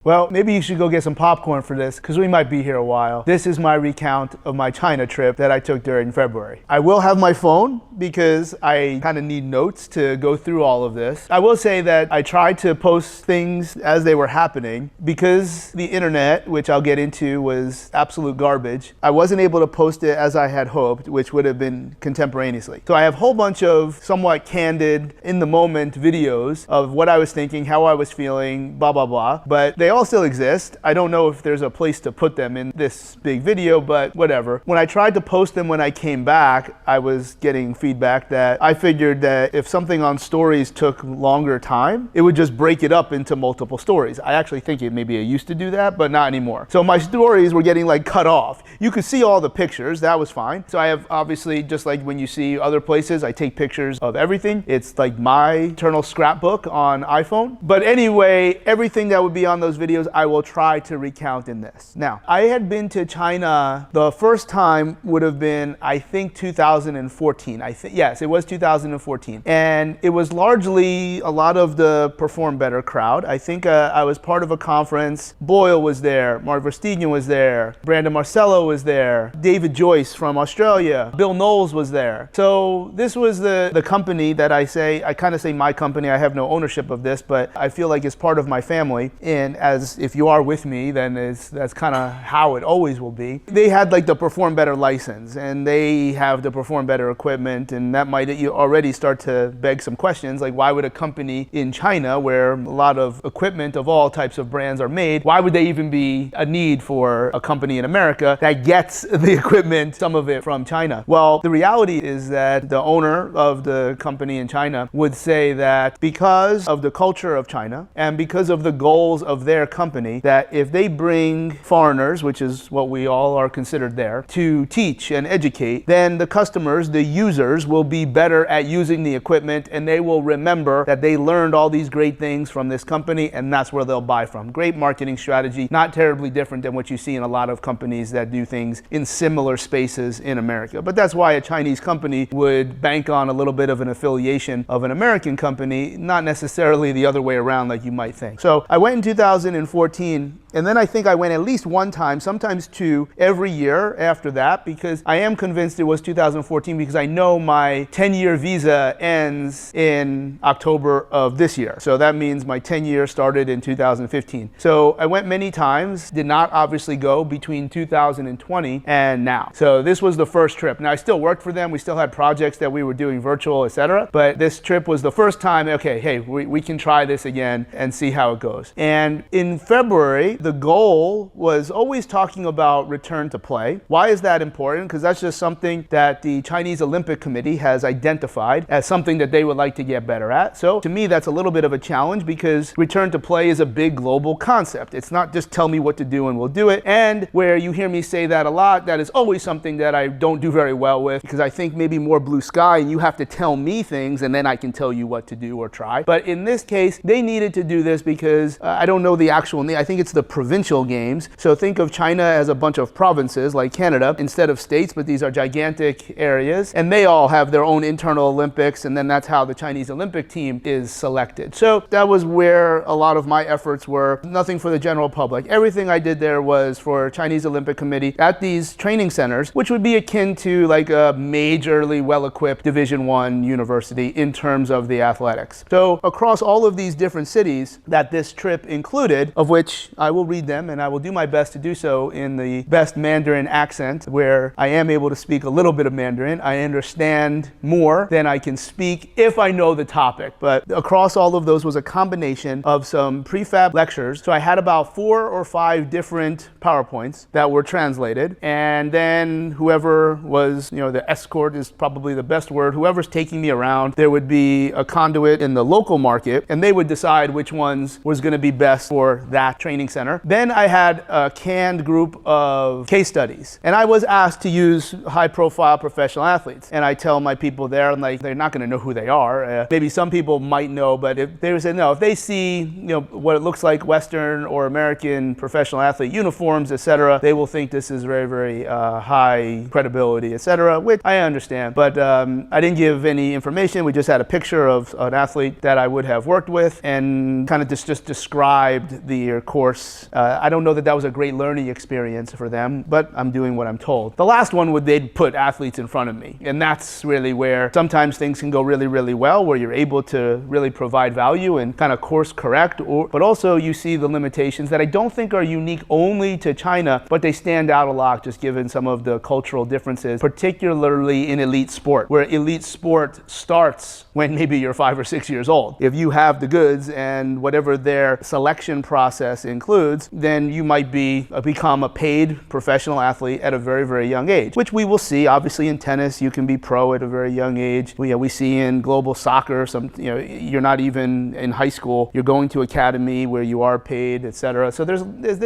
Well, maybe you should go get some popcorn for this because we might be here a while. This is my recount of my China trip that I took during February. I will have my phone because I kind of need notes to go through all of this. I will say that I tried to post things as they were happening because the internet, which I'll get into, was absolute garbage. I wasn't able to post it as I had hoped, which would have been contemporaneously. So I have a whole bunch of somewhat candid, in the moment videos of what I was thinking, how I was feeling, blah, blah, blah. But they all still exist. I don't know if there's a place to put them in this big video, but whatever. When I tried to post them when I came back, I was getting feedback that I figured that if something on stories took longer time, it would just break it up into multiple stories. I actually think maybe I used to do that, but not anymore. So my stories were getting like cut off. You could see all the pictures, that was fine. So I have obviously, just like when you see other places, I take pictures of everything. It's like my eternal scrapbook on iPhone. But anyway, everything that would be on those videos, I will try to recount in this. Now, I had been to China, the first time would have been, I think, 2014. Yes, it was 2014. And it was largely a lot of the Perform Better crowd. I think I was part of a conference. Boyle was there, Mark Verstegen was there, Brandon Marcello was there, David Joyce from Australia, Bill Knowles was there. So this was the company that I kind of say my company. I have no ownership of this, but I feel like it's part of my family. And as if you are with me, then that's kind of how it always will be. They had like the Perform Better license, and they have the Perform Better equipment, and that might you already start to beg some questions, like why would a company in China, where a lot of equipment of all types of brands are made, why would they even be a need for a company in America that gets the equipment, some of it from China? Well, the reality is that the owner of the company in China would say that because of the culture of China and because of the goals of their company, that if they bring foreigners, which is what we all are considered there, to teach and educate, then the customers, the users, will be better at using the equipment, and they will remember that they learned all these great things from this company, and that's where they'll buy from. Great marketing strategy, not terribly different than what you see in a lot of companies that do things in similar spaces in America. But that's why a Chinese company would bank on a little bit of an affiliation of an American company, not necessarily the other way around like you might think. So I went in 2014, and then I think I went at least one time, sometimes two, every year after that, because I am convinced it was 2014 because I know my 10-year visa ends in October of this year. So that means my 10-year started in 2015. So I went many times, did not obviously go between 2020 and now. So this was the first trip. Now I still worked for them. We still had projects that we were doing virtual, etc. But this trip was the first time, okay, hey, we can try this again and see how it goes. And in February, the goal was always talking about return to play. Why is that important? Because that's just something that the Chinese Olympic Committee has identified as something that they would like to get better at. So to me, that's a little bit of a challenge because return to play is a big global concept. It's not just tell me what to do and we'll do it. And where you hear me say that a lot, that is always something that I don't do very well with, because I think maybe more blue sky and you have to tell me things and then I can tell you what to do or try. But in this case, they needed to do this because I don't know the actual name. I think it's the provincial games. So think of China as a bunch of provinces like Canada instead of states, but these are gigantic areas, and they all have their own internal Olympics, and then that's how the Chinese Olympic team is selected. So that was where a lot of my efforts were. Nothing for the general public. Everything I did there was for Chinese Olympic Committee at these training centers, which would be akin to like a majorly well-equipped Division I university in terms of the athletics. So across all of these different cities that this trip included, of which I will read them and I will do my best to do so in the best Mandarin accent, where I am able to speak a little bit of Mandarin. I understand more than I can speak if I know the topic. But across all of those was a combination of some prefab lectures. So I had about 4 or 5 different PowerPoints that were translated, and then whoever was, the escort is probably the best word, whoever's taking me around, there would be a conduit in the local market, and they would decide which ones was going to be best for that training center. Center. Then I had a canned group of case studies. And I was asked to use high-profile professional athletes. And I tell my people there, I'm like, they're not going to know who they are. Maybe some people might know, but if they say no, if they see, what it looks like Western or American professional athlete uniforms, etc., they will think this is very, very high credibility, etc., which I understand. But I didn't give any information. We just had a picture of an athlete that I would have worked with and kind of just described the course. I don't know that that was a great learning experience for them, but I'm doing what I'm told. The last one would they'd put athletes in front of me. And that's really where sometimes things can go really, really well, where you're able to really provide value and kind of course correct. But also you see the limitations that I don't think are unique only to China, but they stand out a lot just given some of the cultural differences, particularly in elite sport, where elite sport starts when maybe you're 5 or 6 years old. If you have the goods and whatever their selection process includes, then you might become a paid professional athlete at a very, very young age, which we will see. Obviously in tennis, you can be pro at a very young age. We see in global soccer, you're not even in high school, you're going to academy where you are paid, etc. So there's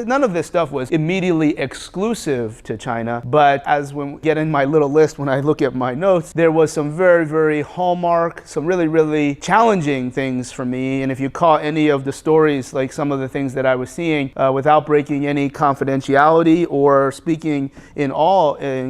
none of this stuff was immediately exclusive to China, but as when we get in my little list, when I look at my notes, there was some very, very hallmark, some really, really challenging things for me. And if you caught any of the stories, like some of the things that I was seeing, without breaking any confidentiality or speaking in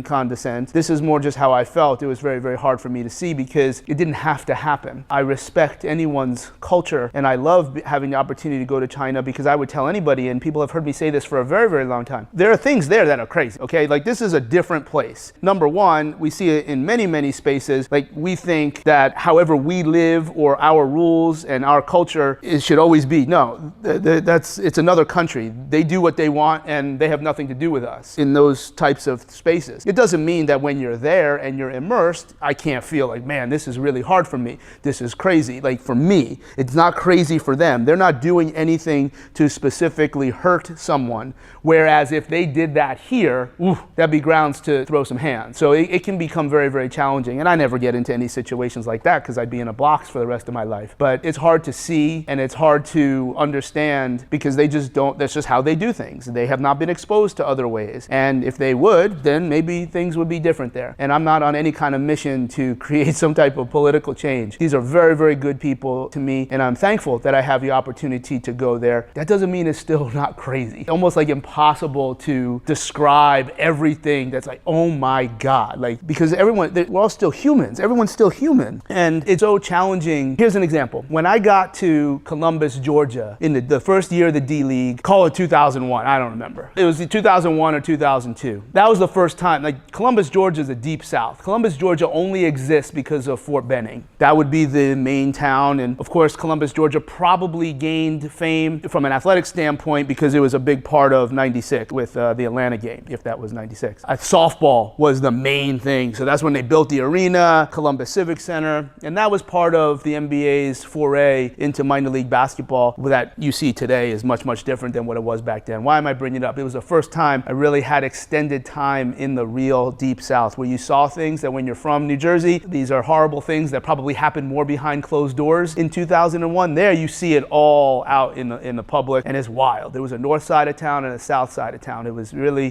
condescent, this is more just how I felt. It was very, very hard for me to see because it didn't have to happen. I respect anyone's culture and I love having the opportunity to go to China because I would tell anybody, and people have heard me say this for a very, very long time, there are things there that are crazy, okay? Like this is a different place. Number one, we see it in many, many spaces. Like we think that however we live or our rules and our culture, it should always be. No, it's another country. They do what they want and they have nothing to do with us in those types of spaces. It doesn't mean that when you're there and you're immersed, I can't feel like, man, this is really hard for me. This is crazy. Like for me, it's not crazy for them. They're not doing anything to specifically hurt someone. Whereas if they did that here, that'd be grounds to throw some hands. So it can become very, very challenging. And I never get into any situations like that because I'd be in a box for the rest of my life. But it's hard to see and it's hard to understand because they just don't, that's just how they do things. They have not been exposed to other ways. And if they would, then maybe things would be different there. And I'm not on any kind of mission to create some type of political change. These are very, very good people to me. And I'm thankful that I have the opportunity to go there. That doesn't mean it's still not crazy. Almost like impossible to describe everything that's like, oh my God. Like, because we're all still humans. Everyone's still human. And it's so challenging. Here's an example. When I got to Columbus, Georgia, in the first year of the D-League, call it 2001, I don't remember. It was 2001 or 2002. That was the first time. Like, Columbus, Georgia is a deep south. Columbus, Georgia only exists because of Fort Benning. That would be the main town. And of course, Columbus, Georgia probably gained fame from an athletic standpoint because it was a big part of 96 with the Atlanta game, if that was 96. Softball was the main thing. So that's when they built the arena, Columbus Civic Center. And that was part of the NBA's foray into minor league basketball that you see today is much, much different than what it was back then. Why am I bringing it up? It was the first time I really had extended time in the real deep south where you saw things that when you're from New Jersey, these are horrible things that probably happened more behind closed doors. In 2001, there you see it all out in the public and it's wild. There was a north side of town and a south side of town. It was really,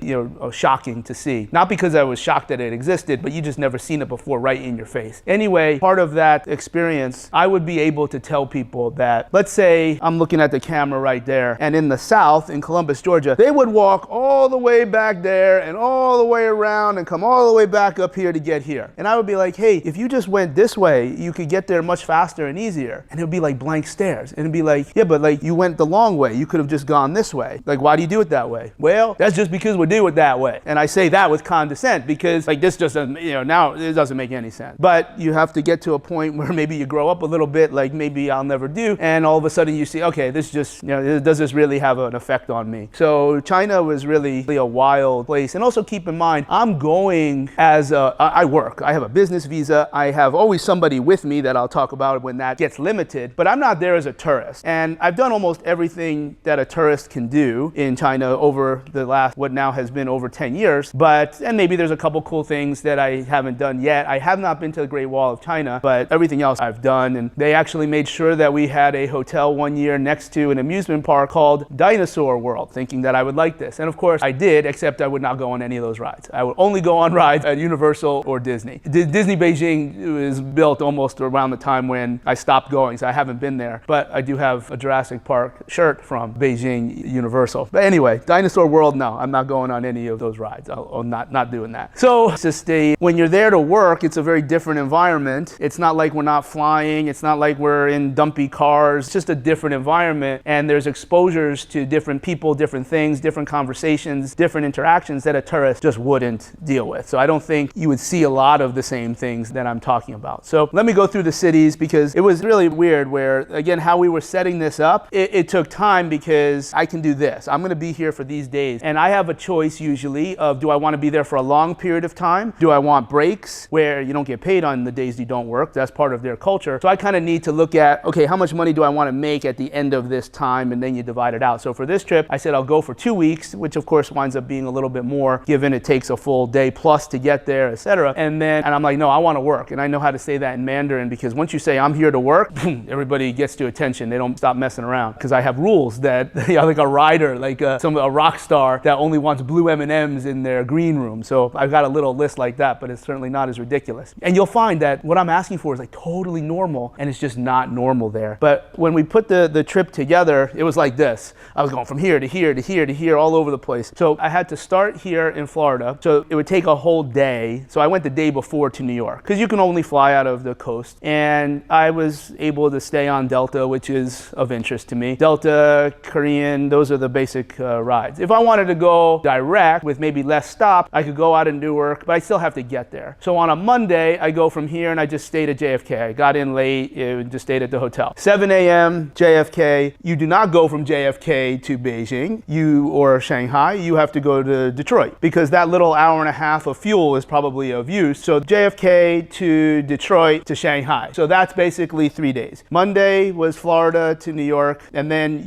shocking to see. Not because I was shocked that it existed, but you just never seen it before right in your face. Anyway, part of that experience, I would be able to tell people that, let's say I'm looking at the camera right there, and in the south, in Columbus, Georgia, they would walk all the way back there and all the way around and come all the way back up here to get here. And I would be like, hey, if you just went this way, you could get there much faster and easier. And it would be like blank stares. And it'd be like, yeah, but like you went the long way. You could have just gone this way. Like, why do you do it that way? Well, that's just because we do it that way. And I say that with condescent because like this just doesn't, now it doesn't make any sense. But you have to get to a point where maybe you grow up a little bit, like maybe I'll never do. And all of a sudden you see, okay, this just, does this really have an effect on me? So China was really a wild place. And also keep in mind, I'm going I work. I have a business visa. I have always somebody with me that I'll talk about when that gets limited, but I'm not there as a tourist. And I've done almost everything that a tourist can do in China over the last, what now has been over 10 years. And maybe there's a couple cool things that I haven't done yet. I have not been to the Great Wall of China, but everything else I've done. And they actually made sure that we had a hotel one year next to an amusement park called Dai Dinosaur World, thinking that I would like this. And of course I did, except I would not go on any of those rides. I would only go on rides at Universal or Disney. Disney Beijing was built almost around the time when I stopped going, so I haven't been there. But I do have a Jurassic Park shirt from Beijing Universal. But anyway, Dinosaur World, no, I'm not going on any of those rides. I'm not doing that. So it's just when you're there to work, it's a very different environment. It's not like we're not flying. It's not like we're in dumpy cars. It's just a different environment. And there's exposures to different people, different things, different conversations, different interactions that a tourist just wouldn't deal with. So I don't think you would see a lot of the same things that I'm talking about. So let me go through the cities, because it was really weird where, again, how we were setting this up, it took time, because I can do this. I'm going to be here for these days. And I have a choice usually of, do I want to be there for a long period of time? Do I want breaks where you don't get paid on the days you don't work? That's part of their culture. So I kind of need to look at, okay, how much money do I want to make at the end of this time? And then you divide it out. So for this trip, I said I'll go for 2 weeks, which of course winds up being a little bit more, given it takes a full day plus to get there, etc. And I'm like, no, I want to work. And I know how to say that in Mandarin, because once you say I'm here to work, everybody gets to attention. They don't stop messing around, because I have rules that, like a rider, like a rock star that only wants blue M&Ms in their green room. So I've got a little list like that, but it's certainly not as ridiculous. And you'll find that what I'm asking for is like totally normal, and it's just not normal there. But when we put the trip together, it was like this. I was going from here to here to here to here, all over the place. So I had to start here in Florida. So it would take a whole day. So I went the day before to New York, because you can only fly out of the coast. And I was able to stay on Delta, which is of interest to me. Delta, Korean, those are the basic rides. If I wanted to go direct with maybe less stop, I could go out in Newark, but I still have to get there. So on a Monday, I go from here and I just stayed at JFK. I got in late, just stayed at the hotel. 7 a.m. JFK. You do not go from JFK to Beijing or Shanghai. You have to go to Detroit, because that little hour and a half of fuel is probably of use. So JFK to Detroit to Shanghai. So that's basically 3 days. Monday was Florida to New York, and then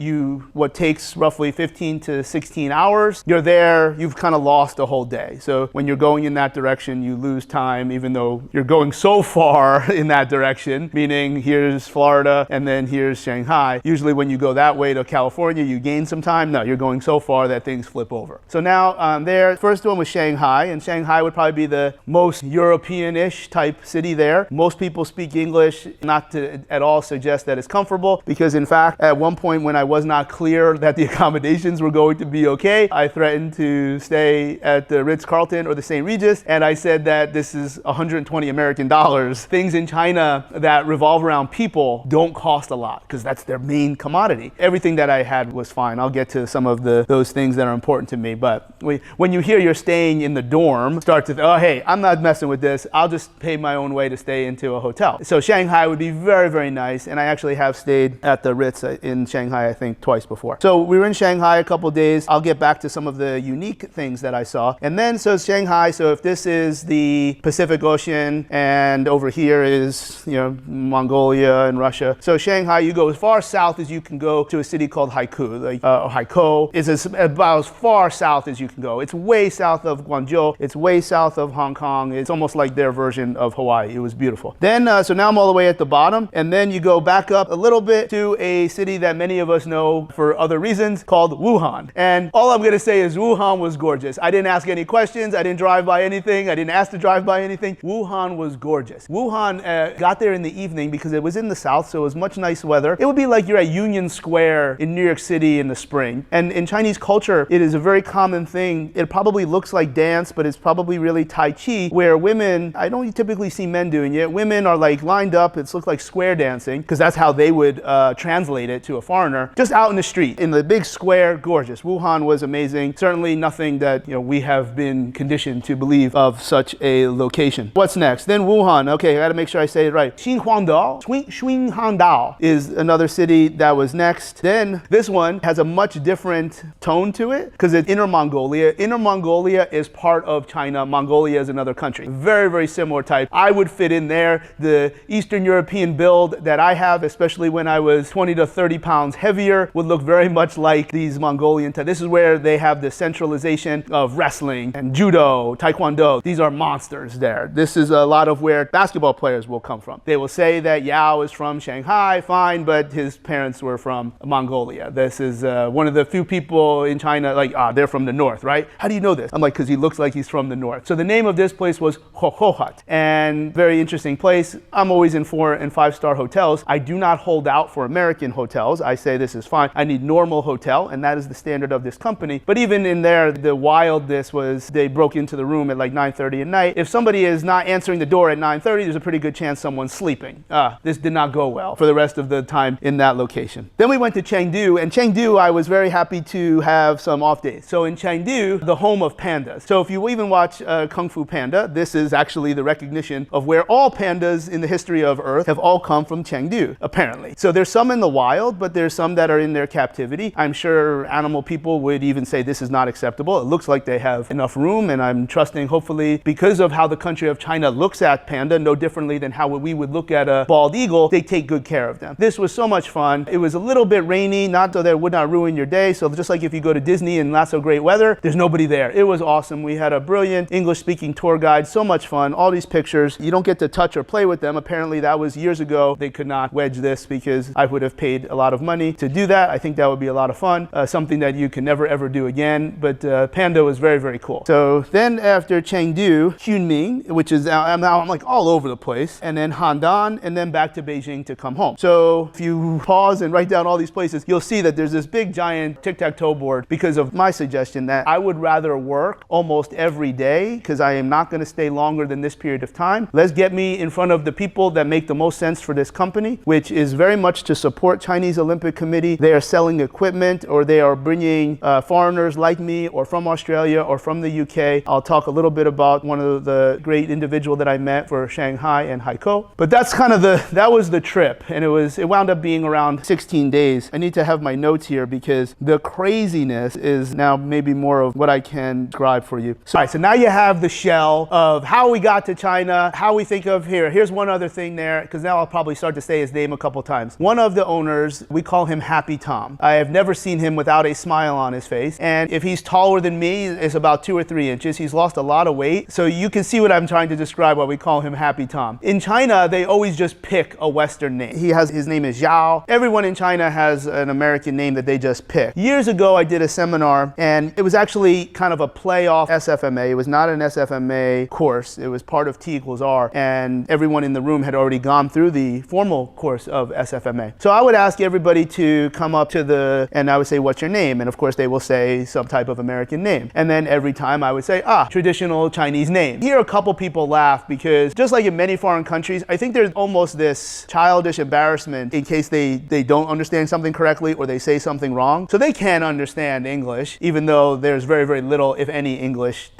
what takes roughly 15 to 16 hours, you're there, you've kind of lost a whole day. So when you're going in that direction, you lose time, even though you're going so far in that direction, meaning here's Florida and then here's Shanghai. Usually when you go that way to California, you gain some time. No, you're going so far that things flip over. So now there, first one was Shanghai, and Shanghai would probably be the most European-ish type city there. Most people speak English, not to at all suggest that it's comfortable, because in fact, at one point when I was not clear that the accommodations were going to be okay, I threatened to stay at the Ritz-Carlton or the St. Regis, and I said that this is 120 American dollars. Things in China that revolve around people don't cost a lot, because that's their main commodity. Everything that I had was fine. I'll get to some of those things that are important to me, but when you hear you're staying in the dorm, start to think, oh hey, I'm not messing with this. I'll just pay my own way to stay into a hotel. So Shanghai would be very, very nice, and I actually have stayed at the Ritz in Shanghai, I think, twice before. So we were in Shanghai a couple days. I'll get back to some of the unique things that I saw. And then, so Shanghai, so if this is the Pacific Ocean, and over here is, Mongolia and Russia. So Shanghai, you go as far south as you can go to a city called Haikou. Haikou is about as far south as you can go. It's way south of Guangzhou. It's way south of Hong Kong. It's almost like their version of Hawaii. It was beautiful. Then, so now I'm all the way at the bottom, and then you go back up a little bit to a city that many of us know for other reasons, called Wuhan. And all I'm going to say is Wuhan was gorgeous. I didn't ask any questions. I didn't drive by anything. I didn't ask to drive by anything. Wuhan was gorgeous. Wuhan got there in the evening because it was in the south, so it was much nice weather. It would be like you're at Union Square in New York City in the spring. And in Chinese culture, it is a very common thing. It probably looks like dance, but it's probably really Tai Chi, where women, I don't typically see men doing it. Women are like lined up. It looks like square dancing, because that's how they would translate it to a foreigner. Just out in the street, in the big square, gorgeous. Wuhan was amazing. Certainly nothing that we have been conditioned to believe of such a location. What's next? Then Wuhan. Okay, I got to make sure I say it right. Xinhuangdao is another city that was next. Then this one has a much different tone to it, because it's Inner Mongolia. Inner Mongolia is part of China. Mongolia is another country. Very, very similar type. I would fit in there. The Eastern European build that I have, especially when I was 20 to 30 pounds heavier, would look very much like these Mongolian type. This is where they have the centralization of wrestling and judo, taekwondo. These are monsters there. This is a lot of where basketball players will come from. They will say that Yao is from Shanghai, fine, but his parents were from Mongolia. This is was one of the few people in China, like, they're from the north, right? How do you know this? I'm like, because he looks like he's from the north. So the name of this place was Ho Ho Hut, and very interesting place. I'm always in 4- and 5-star hotels. I do not hold out for American hotels. I say this is fine. I need normal hotel, and that is the standard of this company. But even in there, the wildness was they broke into the room at like 9:30 at night. If somebody is not answering the door at 9:30, there's a pretty good chance someone's sleeping. This did not go well for the rest of the time in that location. Then we went to Chengdu, and Chengdu, I was very happy to have some off days. So in Chengdu, the home of pandas. So if you even watch Kung Fu Panda, this is actually the recognition of where all pandas in the history of Earth have all come from Chengdu, apparently. So there's some in the wild, but there's some that are in their captivity. I'm sure animal people would even say this is not acceptable. It looks like they have enough room, and I'm trusting, hopefully, because of how the country of China looks at panda, no differently than how we would look at a bald eagle, they take good care of them. This was so much fun. It was a little bit rainy, not so that it would not ruin your day. So just like if you go to Disney in not so great weather, there's nobody there. It was awesome. We had a brilliant English-speaking tour guide, so much fun. All these pictures, you don't get to touch or play with them. Apparently that was years ago. They could not wedge this because I would have paid a lot of money to do that. I think that would be a lot of fun, something that you can never ever do again. But Panda was very, very cool. So then after Chengdu, Kunming, which is now I'm like all over the place, and then Handan, and then back to Beijing to come home. So if you pause and write down all these places, you'll see that there's this big giant tic-tac-toe board because of my suggestion that I would rather work almost every day because I am not going to stay longer than this period of time. Let's get me in front of the people that make the most sense for this company, which is very much to support Chinese Olympic Committee. They are selling equipment, or they are bringing foreigners like me or from Australia or from the UK. I'll talk a little bit about one of the great individuals that I met for Shanghai and Haikou. But that's kind of that was the trip, and it wound up being around 16 days. I need to have my notes here because the craziness is now maybe more of what I can describe for you. So, all right, so now you have the shell of how we got to China, how we think of here's one other thing there, because now I'll probably start to say his name a couple times. One of the owners, we call him Happy Tom. I have never seen him without a smile on his face, and if he's taller than me, it's about 2 or 3 inches. He's lost a lot of weight, so you can see what I'm trying to describe why we call him Happy Tom. In China, they always just pick a Western name. His name is Yao. Everyone in China has an American name that they just pick. Years ago, I did a seminar, and it was actually kind of a play off SFMA. It was not an SFMA course. It was part of T=R, and everyone in the room had already gone through the formal course of SFMA. So I would ask everybody to come up to and I would say, what's your name? And of course, they will say some type of American name. And then every time I would say, traditional Chinese name. Here, a couple people laugh because just like in many foreign countries, I think there's almost this childish embarrassment in case they don't understand something correctly or they say something wrong. So they can't understand English, even though there's very, very little, if any, English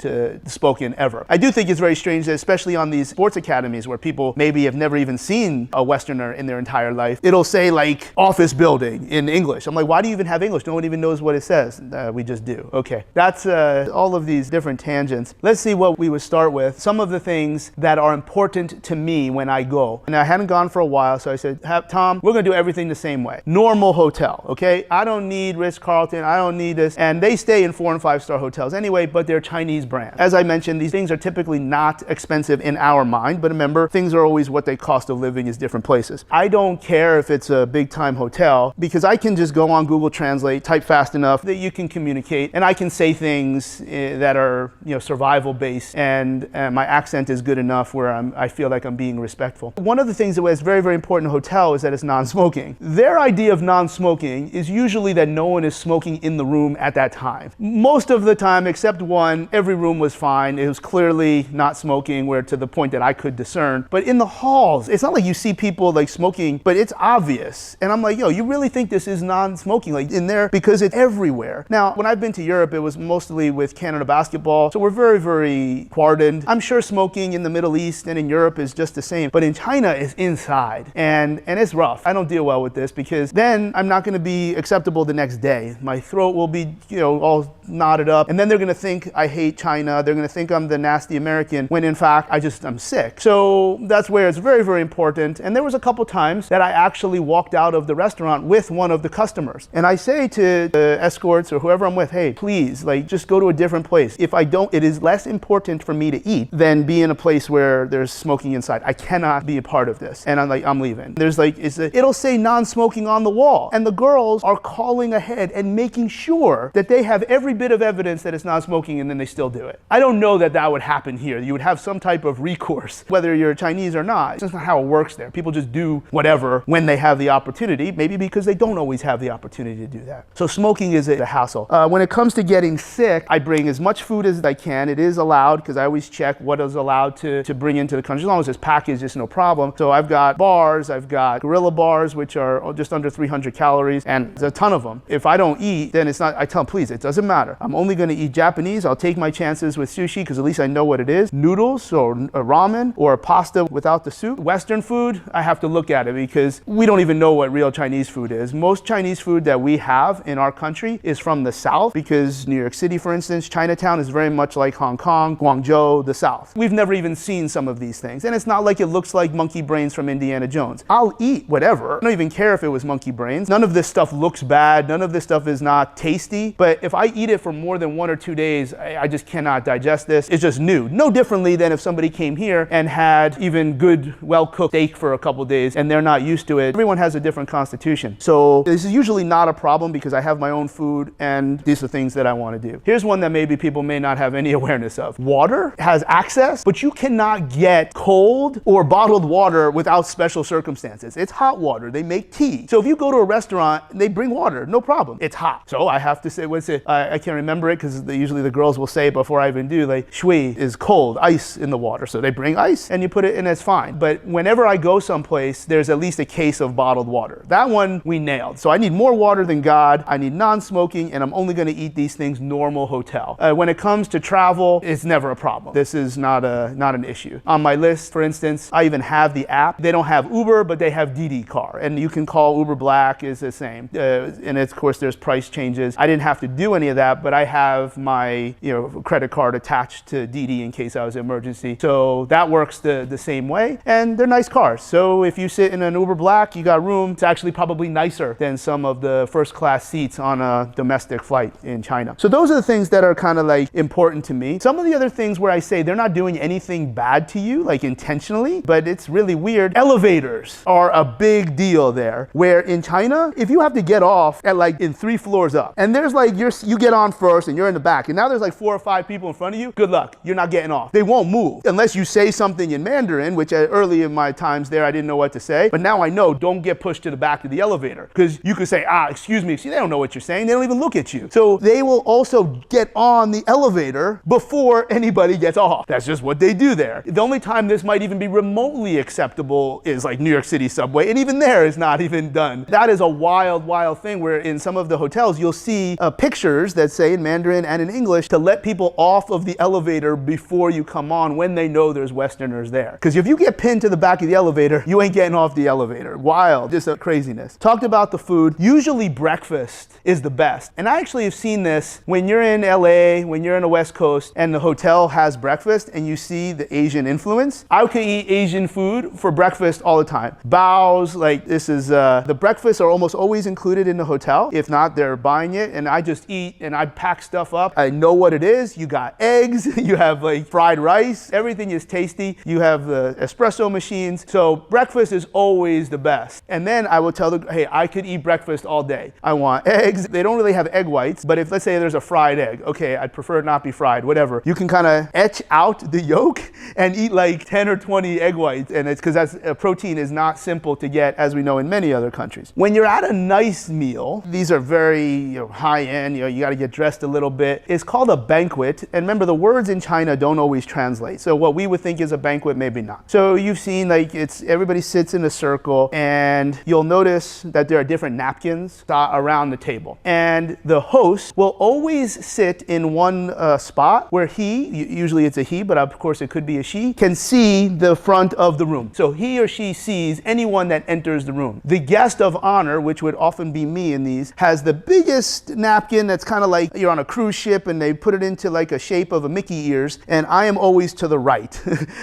spoken ever. I do think it's very strange that especially on these sports academies where people maybe have never even seen a Westerner in their entire life, it'll say like office building in English. I'm like, why do you even have English? No one even knows what it says. We just do. Okay, that's all of these different tangents. Let's see what we would start with. Some of the things that are important to me when I go. And I hadn't gone for a while, so I said, Tom, we're gonna do everything the same way. Normal hotel, okay? I don't need Ritz-Carlton, I don't need this. And they stay in 4- and 5-star hotels anyway, but they're Chinese brands. As I mentioned, these things are typically not expensive in our mind, but remember, things are always what the cost of living is different places. I don't care if it's a big time hotel because I can just go on Google Translate, type fast enough that you can communicate, and I can say things that are survival based, and my accent is good enough where I feel like I'm being respectful. One of the things that was very, very important in a hotel is that it's non-smoking. Their idea of non-smoking is usually that no one is smoking in the room at that time. Most of the time, except one, every room was fine. It was clearly not smoking, where to the point that I could discern. But in the halls, it's not like you see people like smoking, but it's obvious. And I'm like, you really think this is non-smoking like in there? Because it's everywhere. Now, when I've been to Europe, it was mostly with Canada Basketball. So we're very, very hardened. I'm sure smoking in the Middle East and in Europe is just the same, but in China it's inside, and it's rough. I don't deal well with this because then I'm not going to be acceptable the next day. My throat will be, all knotted up, and then they're going to think I hate China. They're going to think I'm the nasty American when in fact I'm sick. So that's where it's very, very important. And there was a couple times that I actually walked out of the restaurant with one of the customers, and I say to the escorts or whoever I'm with, hey, please, just go to a different place. If I don't, it is less important for me to eat than be in a place where there's smoking inside. I cannot be a part of this. And I'm leaving. There's it'll say non-smoking on the wall, and the girls are are calling ahead and making sure that they have every bit of evidence that it's not smoking, and then they still do it. I don't know that that would happen here. You would have some type of recourse, whether you're Chinese or not. It's just not how it works there. People just do whatever when they have the opportunity, maybe because they don't always have the opportunity to do that. So smoking is a hassle. When it comes to getting sick, I bring as much food as I can. It is allowed, because I always check what is allowed to bring into the country. As long as it's packaged, it's no problem. So I've got bars, I've got Gorilla bars, which are just under 300 calories, and there's a ton of them. If I don't eat, then it's not, I tell them, please, it doesn't matter. I'm only gonna eat Japanese. I'll take my chances with sushi, because at least I know what it is. Noodles, or a ramen, or a pasta without the soup. Western food, I have to look at it, because we don't even know what real Chinese food is. Most Chinese food that we have in our country is from the South, because New York City, for instance, Chinatown is very much like Hong Kong, Guangzhou, the South. We've never even seen some of these things. And it's not like it looks like monkey brains from Indiana Jones. I'll eat whatever. I don't even care if it was monkey brains. None of this stuff looks bad. None of this stuff is not tasty. But if I eat it for more than 1 or 2 days, I just cannot digest this. It's just new. No differently than if somebody came here and had even good, well-cooked steak for a couple days and they're not used to it. Everyone has a different constitution. So this is usually not a problem, because I have my own food and these are things that I want to do. Here's one that maybe people may not have any awareness of. Water has access, but you cannot get cold or bottled water without special circumstances. It's hot water. They make tea. So if you go to a restaurant, they bring water, no problem. It's hot. So I have to say, what's it? I can't remember it, because usually the girls will say it before I even do, like, shui is cold, ice in the water. So they bring ice and you put it in, it's fine. But whenever I go someplace, there's at least a case of bottled water. That one we nailed. So I need more water than God. I need non-smoking, and I'm only going to eat these things normal hotel. When it comes to travel, it's never a problem. This is not an issue. On my list, for instance, I even have the app. They don't have Uber, but they have Didi Car, and you can call Uber Black, is the same. And of course, there's price changes. I didn't have to do any of that, but I have my credit card attached to Didi in case I was an emergency. So that works the same way, and they're nice cars. So if you sit in an Uber Black, you got room. It's actually probably nicer than some of the first class seats on a domestic flight in China. So those are the things that are kind of like important to me. Some of the other things where I say they're not doing anything bad to you, like intentionally, but it's really weird. Elevators are a big deal there, where in China, if you have to get off at like in 3 floors up, and there's like, you get on first and you're in the back, and now there's like 4 or 5 people in front of you, good luck. You're not getting off. They won't move unless you say something in Mandarin, which early in my times there, I didn't know what to say. But now I know, don't get pushed to the back of the elevator, because you could say, excuse me. See, they don't know what you're saying. They don't even look at you. So they will also get on the elevator before anybody gets off. That's just what they do there. The only time this might even be remotely acceptable is like New York City subway, and even there is not even done. That is a wild, wild thing, where in some of the hotels, you'll see pictures that say in Mandarin and in English to let people off of the elevator before you come on, when they know there's Westerners there. Because if you get pinned to the back of the elevator, you ain't getting off the elevator. Wild, just a craziness. Talked about the food. Usually breakfast is the best. And I actually have seen this when you're in LA, when you're in the West Coast, and the hotel has breakfast, and you see the Asian influence. I could eat Asian food for breakfast all the time. Baos, like this is, the breakfasts are almost always included in the hotel. If not, they're buying it, and I just eat and I pack stuff up. I know what it is. You got eggs, you have like fried rice, everything is tasty. You have the espresso machines. So breakfast is always the best. And then I will tell them, hey, I could eat breakfast all day. I want eggs. They don't really have egg whites, but if let's say there's a fried egg, okay, I'd prefer it not be fried, whatever. You can kind of etch out the yolk and eat like 10 or 20 egg whites. And it's because that's protein is not simple to get, as we know in many other countries. When you're at a nice meal, these are very high end, you got to get dressed a little bit. It's called a banquet. And remember, the words in China don't always translate. So what we would think is a banquet, maybe not. So you've seen like everybody sits in a circle, and you'll notice that there are different napkins around the table. And the host will always sit in one spot where usually it's a he, but of course it could be a she, can see the front of the room. So he or she sees anyone that enters the room. The guest of honor, which would often be me in these, has the biggest napkin that's kind of like you're on a cruise ship and they put it into like a shape of a Mickey ears, and I am always to the right.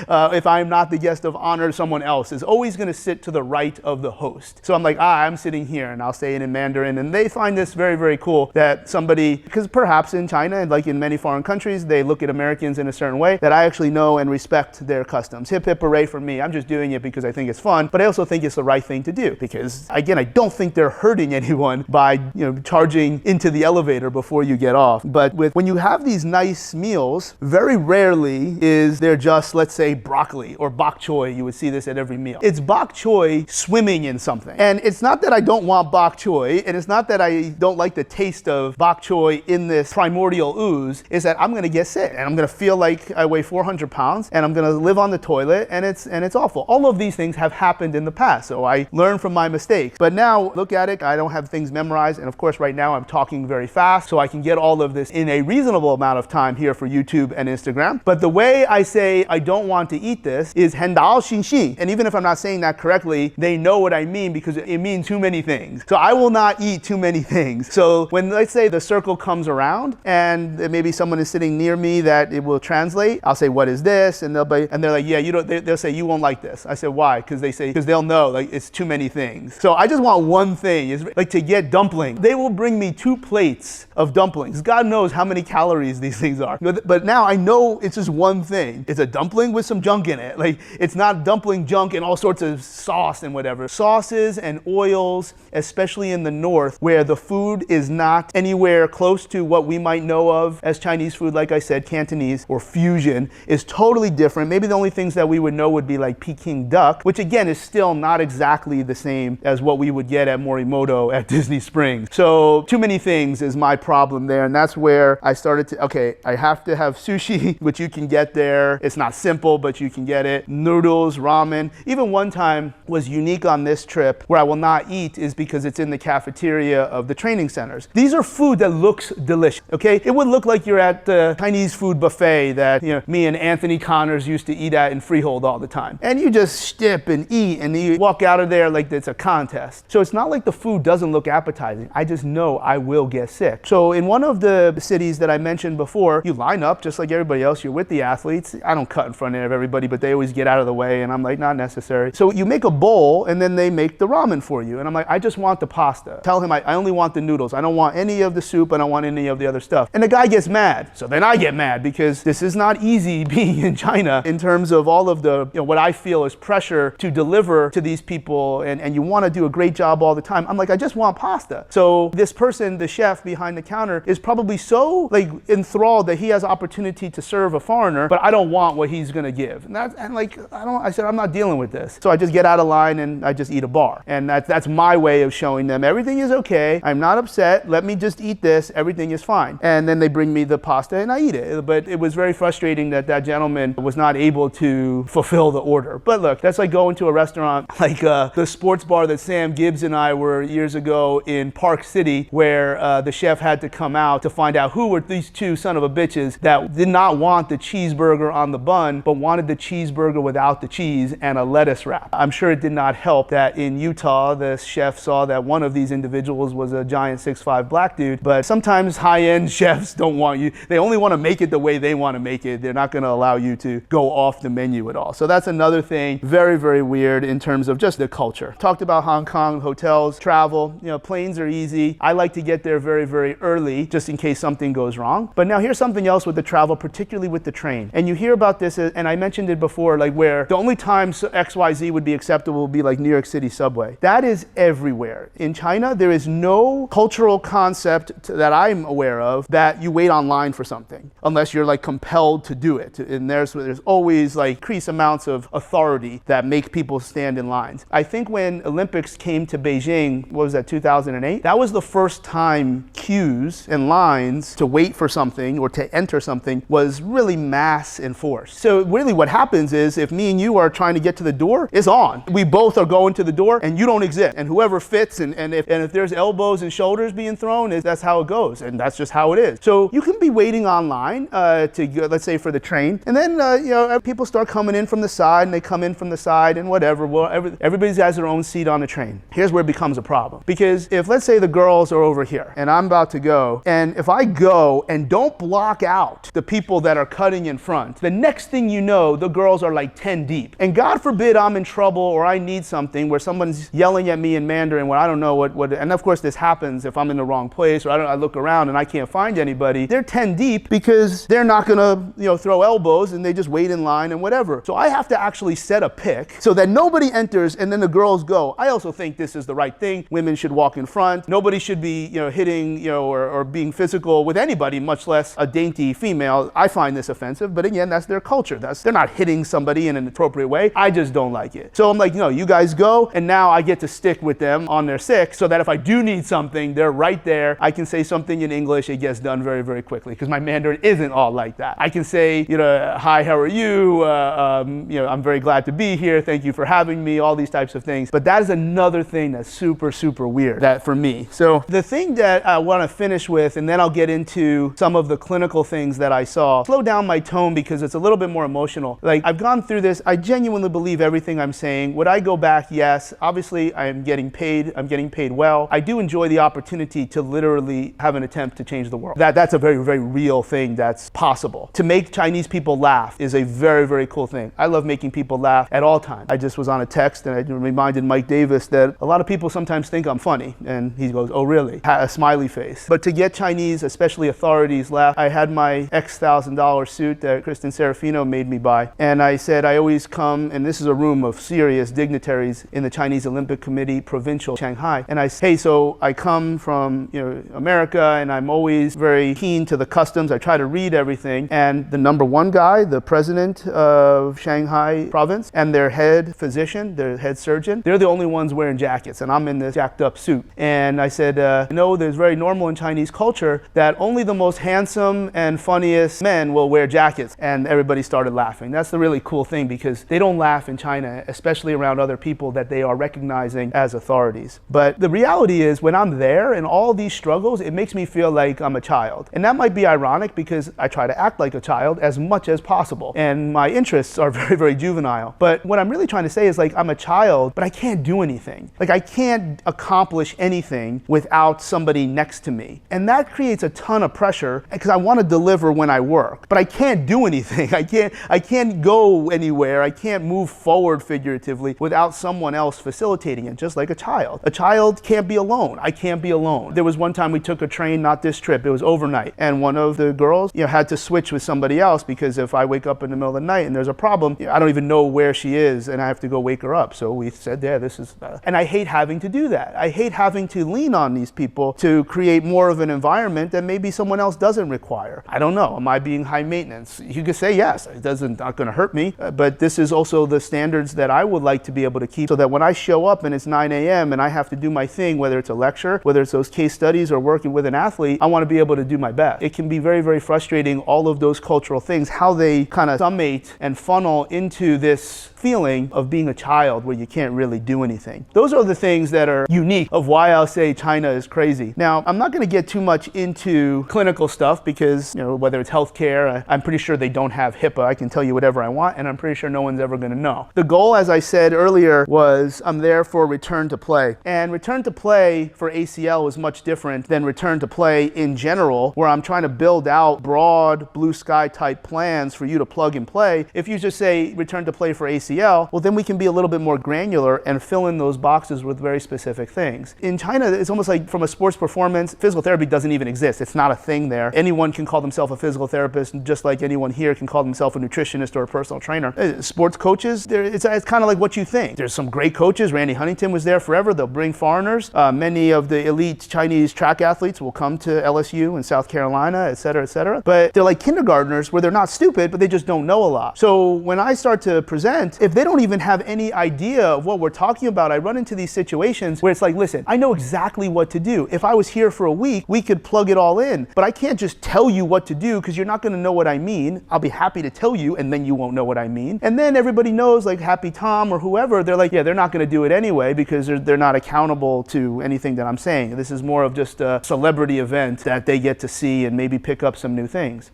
If I'm not the guest of honor, someone else is always going to sit to the right of the host. So I'm like, I'm sitting here, and I'll say it in Mandarin, and they find this very, very cool that somebody, because perhaps in China and like in many foreign countries, they look at Americans in a certain way, that I actually know and respect their customs. Hip hip hooray for me. I'm just doing it because I think it's fun, but I also think it's the right thing to do, because again, I don't think they're hurting anyone by charging into the elevator before you get off. But when you have these nice meals, very rarely is there just, let's say, broccoli or bok choy. You would see this at every meal. It's bok choy swimming in something. And it's not that I don't want bok choy, and it's not that I don't like the taste of bok choy in this primordial ooze, is that I'm gonna get sick and I'm gonna feel like I weigh 400 pounds and I'm gonna live on the toilet and it's awful. All of these things have happened in the past, so I learned from my mistakes. But now look at it, I don't have things memorized, and of course right now I'm talking very fast, so I can get all of this in a reasonable amount of time here for YouTube and Instagram. But the way I say I don't want to eat this is 很高兴兴. And even if I'm not saying that correctly, they know what I mean because it means too many things. So I will not eat too many things. So when, let's say, the circle comes around and maybe someone is sitting near me that it will translate, I'll say, what is this? And they're like, yeah, they'll say, you won't like this. I said, why? Because they'll know, like, it's too many things. So I just want one thing, is like to get dumpling. They will bring me 2 plates of dumplings. God knows how many calories these things are. But now I know it's just one thing. It's a dumpling with some junk in it. Like, it's not dumpling junk and all sorts of sauce and whatever. Sauces and oils, especially in the north, where the food is not anywhere close to what we might know of as Chinese food, like I said, Cantonese or fusion, is totally different. Maybe the only things that we would know would be like Peking duck, which again is still not exactly the same as what we would get at Morimoto at Disney Springs. So too many things is my problem there, and that's where I started to, okay, I have to have sushi, which you can get there. It's not simple, but you can get it. Noodles, ramen. Even one time was unique on this trip where I will not eat is because it's in the cafeteria of the training centers. These are food that looks delicious, okay? It would look like you're at the Chinese food buffet that me and Anthony Connors used to eat at in Freehold all the time. And you just stip and eat and you walk out of there like it's a contest. So it's not like the food doesn't look appetizing. I just know I will get sick. So in one of the cities that I mentioned before, you line up just like everybody else. You're with the athletes. I don't cut in front of everybody, but they always get out of the way and I'm like, not necessary. So you make a bowl and then they make the ramen for you. And I'm like, I just want the pasta. Tell him I only want the noodles. I don't want any of the soup. I don't want any of the other stuff. And the guy gets mad. So then I get mad because this is not easy being in China in terms of all of the, what I feel is pressure to deliver to these people and you want to do a great job all the time. I'm like, I just want pasta. So this person, the chef behind the counter, is probably so like enthralled that he has opportunity to serve a foreigner, but I don't want what he's going to give. I said, I'm not dealing with this. So I just get out of line and I just eat a bar. And that's my way of showing them everything is okay. I'm not upset. Let me just eat this. Everything is fine. And then they bring me the pasta and I eat it. But it was very frustrating that that gentleman was not able to fulfill the order. But look, that's like going to a restaurant like the sports bar that Sam Gibbs and I were years ago in Park City, where the chef had to come out to find out who were these 2 son of a bitches that did not want the cheeseburger on the bun, but wanted the cheeseburger without the cheese and a lettuce wrap. I'm sure it did not help that in Utah, the chef saw that one of these individuals was a giant 6'5" black dude, but sometimes high-end chefs don't want you, they only want to make it the way they want to make it. They're not going to allow you to go off the menu at all. So that's another thing, very, very weird in terms of just the culture. Talked about Hong Kong, hotels, travel, planes are easy. I like to get there very, very early just in case something goes wrong. But now here's something else with the travel, particularly with the train. And you hear about this, and I mentioned it before, like where the only time XYZ would be acceptable would be like New York City subway. That is everywhere. In China, there is no cultural concept that I'm aware of that you wait online for something, unless you're like compelled to do it. And there's always like increased amounts of authority that make people stand in lines. I think when Olympics came to Beijing, what was that, 2008? That was the first time queues and lines to wait for something or to enter something was really mass enforced. So really what happens is if me and you are trying to get to the door, it's on. We both are going to the door and you don't exist. And whoever fits and if there's elbows and shoulders being thrown, that's how it goes. And that's just how it is. So you can be waiting online to go, let's say for the train. And then people start coming in from the side and they come in from the side and whatever. Well, everybody has their own seat on the train. Here's where it becomes a problem. Because if let's say the girls are over here and I'm about to go, and if I go and don't block out the people that are cutting in front, the next thing you know, the girls are like 10 deep. And God forbid I'm in trouble or I need something where someone's yelling at me in Mandarin where I don't know what and of course this happens if I'm in the wrong place or I look around and I can't find anybody. They're 10 deep because they're not gonna throw elbows and they just wait in line and whatever. So I have to actually set a pick so that nobody enters and then the girls go. I also think this is the right thing. Women women should walk in front. Nobody should be, hitting, or being physical with anybody, much less a dainty female. I find this offensive, but again, that's their culture. They're not hitting somebody in an appropriate way. I just don't like it. So I'm like, no, you guys go, and now I get to stick with them on their six, so that if I do need something, they're right there. I can say something in English, it gets done very, very quickly, because my Mandarin isn't all like that. I can say, hi, how are you? I'm very glad to be here. Thank you for having me, all these types of things. But that is another thing that's super, super weird that for me. So the thing that I want to finish with, and then I'll get into some of the clinical things that I saw. Slow down my tone because it's a little bit more emotional. Like, I've gone through this. I genuinely believe everything I'm saying. Would I go back? Yes. Obviously, I am getting paid. I'm getting paid well. I do enjoy the opportunity to literally have an attempt to change the world. That's a very, very real thing that's possible. To make Chinese people laugh is a very, very cool thing. I love making people laugh at all times. I just was on a text and I reminded Mike Davis that a lot of people sometimes think I'm funny. And he goes, oh, really? A smiley face. But to get Chinese, especially authorities, laugh, I had my X $1,000 suit that Kristen Serafino made me buy. And I said, I always come, and this is a room of serious dignitaries in the Chinese Olympic Committee, provincial Shanghai. And I say, hey, so I come from America, and I'm always very keen to the customs. I try to read everything. And the number one guy, the president of Shanghai province, and their head physician, their head surgeon, they're the only ones wearing jackets, and I'm in this jacked up suit. And I said, there's very normal in Chinese culture that only the most handsome and funniest men will wear jackets. And everybody started laughing. That's the really cool thing, because they don't laugh in China, especially around other people that they are recognizing as authorities. But the reality is, when I'm there and all these struggles, it makes me feel like I'm a child. And that might be ironic because I try to act like a child as much as possible. And my interests are very, very juvenile. But what I'm really trying to say is, like, I'm a child, but I can't do anything. Like, I can't accomplish anything without somebody next to me. And that creates a ton of pressure because I want to deliver when I work, but I can't do anything. I can't go anywhere. I can't move forward figuratively without someone else facilitating it, just like a child. A child can't be alone. I can't be alone. There was one time we took a train, not this trip, it was overnight, and one of the girls had to switch with somebody else because if I wake up in the middle of the night and there's a problem, I don't even know where she is and I have to go wake her up. So we said, this is, and I hate having to do that. I hate having to lean on these people to create more of an environment that maybe someone else doesn't require. I don't know. Am I being high maintenance? You could say yes. It not going to hurt me. But this is also the standards that I would like to be able to keep, so that when I show up and it's 9 a.m. and I have to do my thing, whether it's a lecture, whether it's those case studies or working with an athlete, I want to be able to do my best. It can be very, very frustrating, all of those cultural things, how they kind of summate and funnel into this feeling of being a child where you can't really do anything. Those are the things that are unique of why I'll say China is crazy. Now, I'm not going to get too much into clinical stuff because, whether it's healthcare, I'm pretty sure they don't have HIPAA. I can tell you whatever I want, and I'm pretty sure no one's ever going to know. The goal, as I said earlier, was I'm there for return to play. And return to play for ACL was much different than return to play in general, where I'm trying to build out broad blue sky type plans for you to plug and play. If you just say return to play for ACL, well, then we can be a little bit more granular and fill in those boxes with very specific things. In China, it's almost like from a sports performance, physical therapy doesn't even exist. It's not a thing there. Anyone can call themselves a physical therapist, just like anyone here can call themselves a nutritionist or a personal trainer. Sports coaches, it's kind of like what you think. There's some great coaches. Randy Huntington was there forever. They'll bring foreigners. Many of the elite Chinese track athletes will come to LSU and South Carolina, et cetera, et cetera. But they're like kindergartners where they're not stupid, but they just don't know a lot. So when I start to present, if they don't even have any idea of what we're talking about, I run into these situations where it's like, listen, I know exactly what to do. If I was here for a week, we could plug it all in, but I can't just tell you what to do because you're not going to know what I mean. I'll be happy to tell you, and then you won't know what I mean. And then everybody knows, like Happy Tom or whoever, they're like, yeah, they're not going to do it anyway because they're not accountable to anything that I'm saying. This is more of just a celebrity event that they get to see and maybe pick up some new things.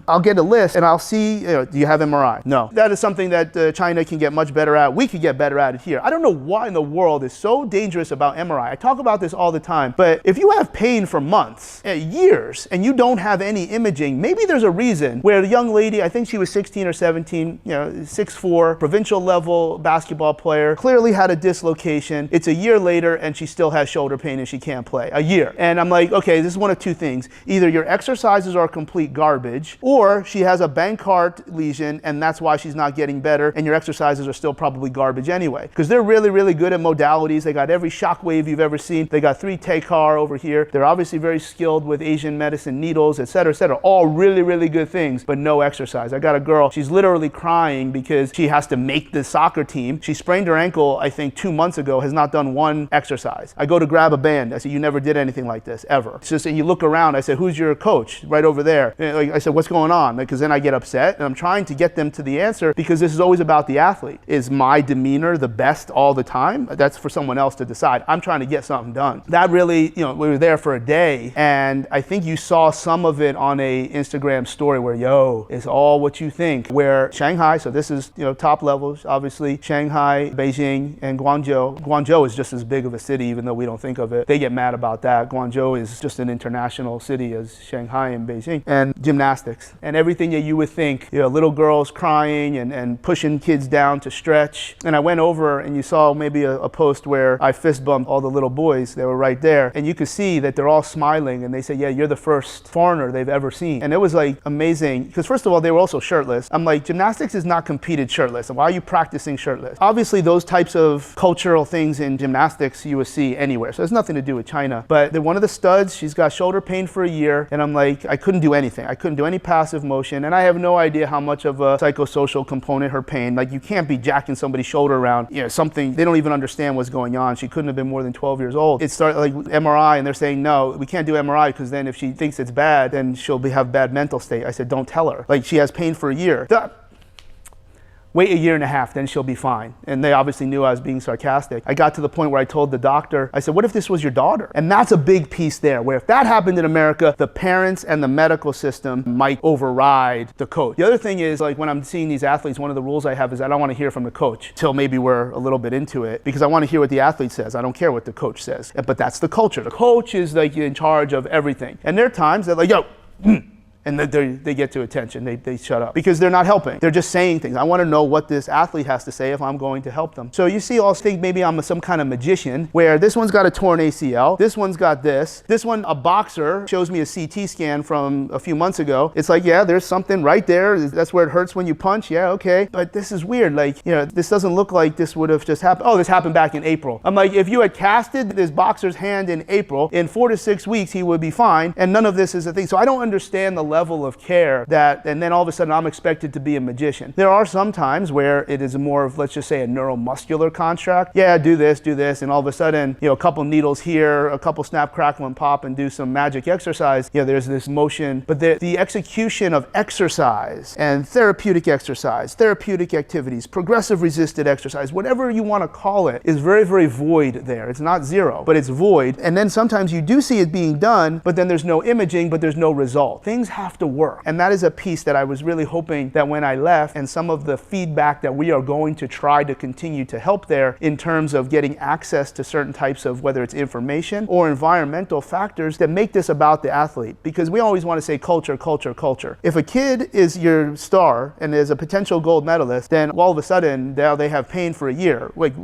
I'll get a list and I'll see, do you have MRI? No. That is something that China can get much better at. We could get better at it here. I don't know why in the world is so dangerous about MRI. I talk about this all the time, but if you have pain for months, years, and you don't have any imaging, maybe there's a reason where the young lady, I think she was 16 or 17, 6'4", provincial level basketball player, clearly had a dislocation. It's a year later and she still has shoulder pain and she can't play. A year. And I'm like, okay, this is one of two things. Either your exercises are complete garbage, or she has a Bankart lesion and that's why she's not getting better, and your exercises are still probably garbage anyway. Because they're really, really good at modalities. They got every shockwave wave you've ever seen. They got 3 Tekar over here. They're obviously very skilled with Asian medicine, needles, etc., etc. All really, really good things, but no exercise. I got a girl, she's literally crying because she has to make the soccer team. She sprained her ankle, I think 2 months ago, has not done one exercise. I go to grab a band. I said, you never did anything like this, ever. It's just, and you look around, I said, who's your coach? Right over there. And like, I said, what's going on? Because then I get upset, and I'm trying to get them to the answer, because this is always about the athlete. Is my demeanor the best all the time? That's for someone else to decide. I'm trying to get something done. That really, we were there for a day, and I think you saw some of it on a Instagram story where, yo, it's all what you think. Where Shanghai, so this is, top levels, obviously, Shanghai, Beijing, and Guangzhou. Guangzhou is just as big of a city, even though we don't think of it. They get mad about that. Guangzhou is just an international city as Shanghai and Beijing. And gymnastics, and everything that you would think, little girls crying and pushing kids down to stretch. And I went over, and you saw maybe a post where I fist bumped all the little boys. They were right there, and you could see that they're all smiling, and they say, yeah, you're the first foreigner they've ever seen. And it was like amazing, because first of all, they were also shirtless. I'm like, gymnastics is not competed shirtless. Why are you practicing shirtless? Obviously, those types of cultural things in gymnastics you would see anywhere, so it has nothing to do with China. But one of the studs, she's got shoulder pain for a year, and I'm like, I couldn't do anything. I couldn't do any passive motion, and I have no idea how much of a psychosocial component her pain. Like, you can't be jacking somebody's shoulder around, something they don't even understand what's going on. She couldn't have been more than 12 years old. It started like MRI, and they're saying, no, we can't do MRI, because then if she thinks it's bad, then she'll have bad mental state. I said, don't tell her. Like, she has pain for a year. Wait a year and a half, then she'll be fine. And they obviously knew I was being sarcastic. I got to the point where I told the doctor, I said, what if this was your daughter? And that's a big piece there, where if that happened in America, the parents and the medical system might override the coach. The other thing is, like, when I'm seeing these athletes, one of the rules I have is I don't want to hear from the coach till maybe we're a little bit into it, because I want to hear what the athlete says. I don't care what the coach says. But that's the culture. The coach is like in charge of everything. And there are times that like, yo, and they get to attention. They shut up because they're not helping. They're just saying things. I want to know what this athlete has to say if I'm going to help them. So you see, I'll think maybe I'm some kind of magician, where this one's got a torn ACL, this one's got this one, a boxer shows me a CT scan from a few months ago. It's like, yeah, there's something right there. That's where it hurts when you punch. Yeah, okay. But this is weird. Like, this doesn't look like this would have just happened. Oh, this happened back in April. I'm like, if you had casted this boxer's hand in April, in 4 to 6 weeks, he would be fine. And none of this is a thing. So I don't understand the level of care and then all of a sudden I'm expected to be a magician. There are some times where it is more of, let's just say, a neuromuscular construct. Yeah, do this, and all of a sudden, a couple needles here, a couple snap, crackle, and pop, and do some magic exercise. There's this motion, but the execution of exercise and therapeutic activities, progressive resisted exercise, whatever you want to call it, is very, very void there. It's not zero, but it's void. And then sometimes you do see it being done, but then there's no imaging, but there's no result. Things have to work. And that is a piece that I was really hoping that when I left, and some of the feedback that we are going to try to continue to help there in terms of getting access to certain types of, whether it's information or environmental factors that make this about the athlete. Because we always want to say culture, culture, culture. If a kid is your star and is a potential gold medalist, then all of a sudden now they have pain for a year. Like,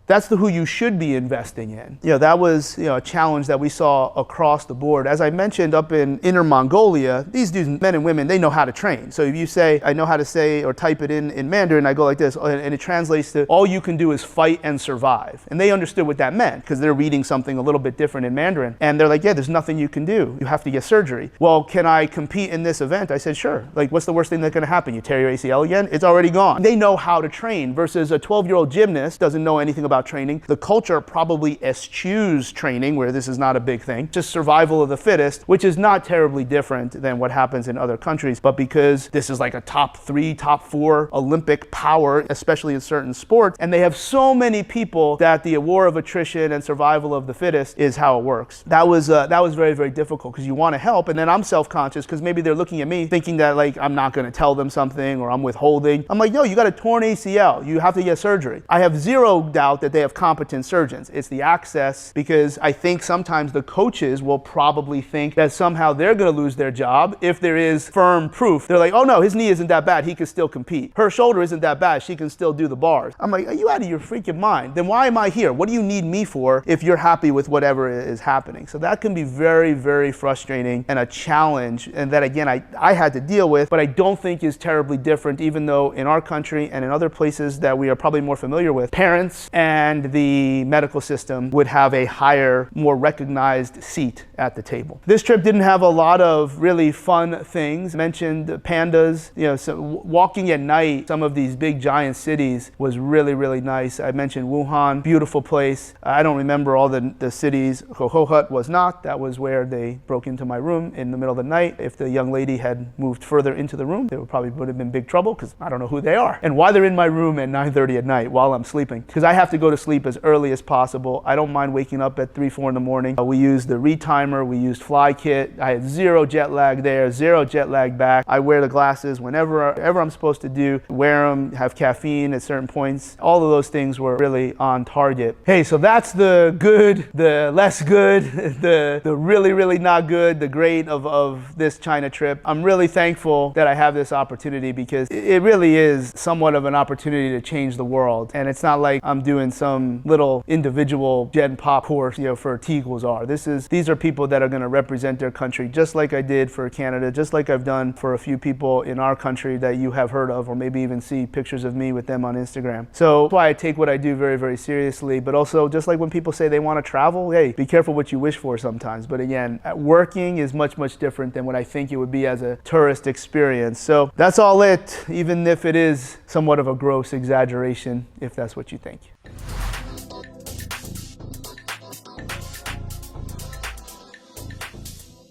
that's who you should be investing in. That was a challenge that we saw across the board. As I mentioned, up in Inner Mongolia, these dudes, men and women, they know how to train. So if you say, I know how to say or type it in Mandarin, I go like this, and it translates to, all you can do is fight and survive. And they understood what that meant, because they're reading something a little bit different in Mandarin. And they're like, yeah, there's nothing you can do. You have to get surgery. Well, can I compete in this event? I said, sure. Like, what's the worst thing that's going to happen? You tear your ACL again? It's already gone. They know how to train, versus a 12-year-old gymnast doesn't know anything about training. The culture probably eschews training, where this is not a big thing, just survival of the fittest, which is not terribly different than what happens in other countries. But because this is like a top 3, top 4 Olympic power, especially in certain sports, and they have so many people that the war of attrition and survival of the fittest is how it works. That was very, very difficult, because you want to help, and then I'm self-conscious because maybe they're looking at me thinking that like I'm not going to tell them something or I'm withholding. I'm like, yo, you got a torn ACL. You have to get surgery. I have zero doubt that they have competent surgeons. It's the access, because I think sometimes the coaches will probably think that somehow they're going to lose their job if there is firm proof. They're like, oh no, his knee isn't that bad, he can still compete. Her shoulder isn't that bad, she can still do the bars. I'm like, are you out of your freaking mind? Then why am I here? What do you need me for if you're happy with whatever is happening? So that can be very, very frustrating and a challenge, and that again I had to deal with, but I don't think is terribly different, even though in our country and in other places that we are probably more familiar with, parents and and the medical system would have a higher, more recognized seat at the table. This trip didn't have a lot of really fun things. I mentioned pandas, so walking at night, some of these big giant cities was really, really nice. I mentioned Wuhan, beautiful place. I don't remember all the cities. Hohhot was not. That was where they broke into my room in the middle of the night. If the young lady had moved further into the room, they would have been big trouble because I don't know who they are and why they're in my room at 9:30 at night while I'm sleeping. Because I have to go to sleep as early as possible. I don't mind waking up at 3, 4 in the morning. We used the retimer. We used FlyKit. I had zero jet lag there, zero jet lag back. I wear the glasses whenever I'm supposed to do. Wear them, have caffeine at certain points. All of those things were really on target. Hey, so that's the good, the less good, the really, really not good, the great of this China trip. I'm really thankful that I have this opportunity because it really is somewhat of an opportunity to change the world. And it's not like I'm doing some little individual Gen Pop course, for T equals R. These are people that are going to represent their country just like I did for Canada, just like I've done for a few people in our country that you have heard of, or maybe even see pictures of me with them on Instagram. So that's why I take what I do very, very seriously. But also, just like when people say they want to travel, hey, be careful what you wish for sometimes. But again, working is much, much different than what I think it would be as a tourist experience. So that's all it, even if it is somewhat of a gross exaggeration, if that's what you think.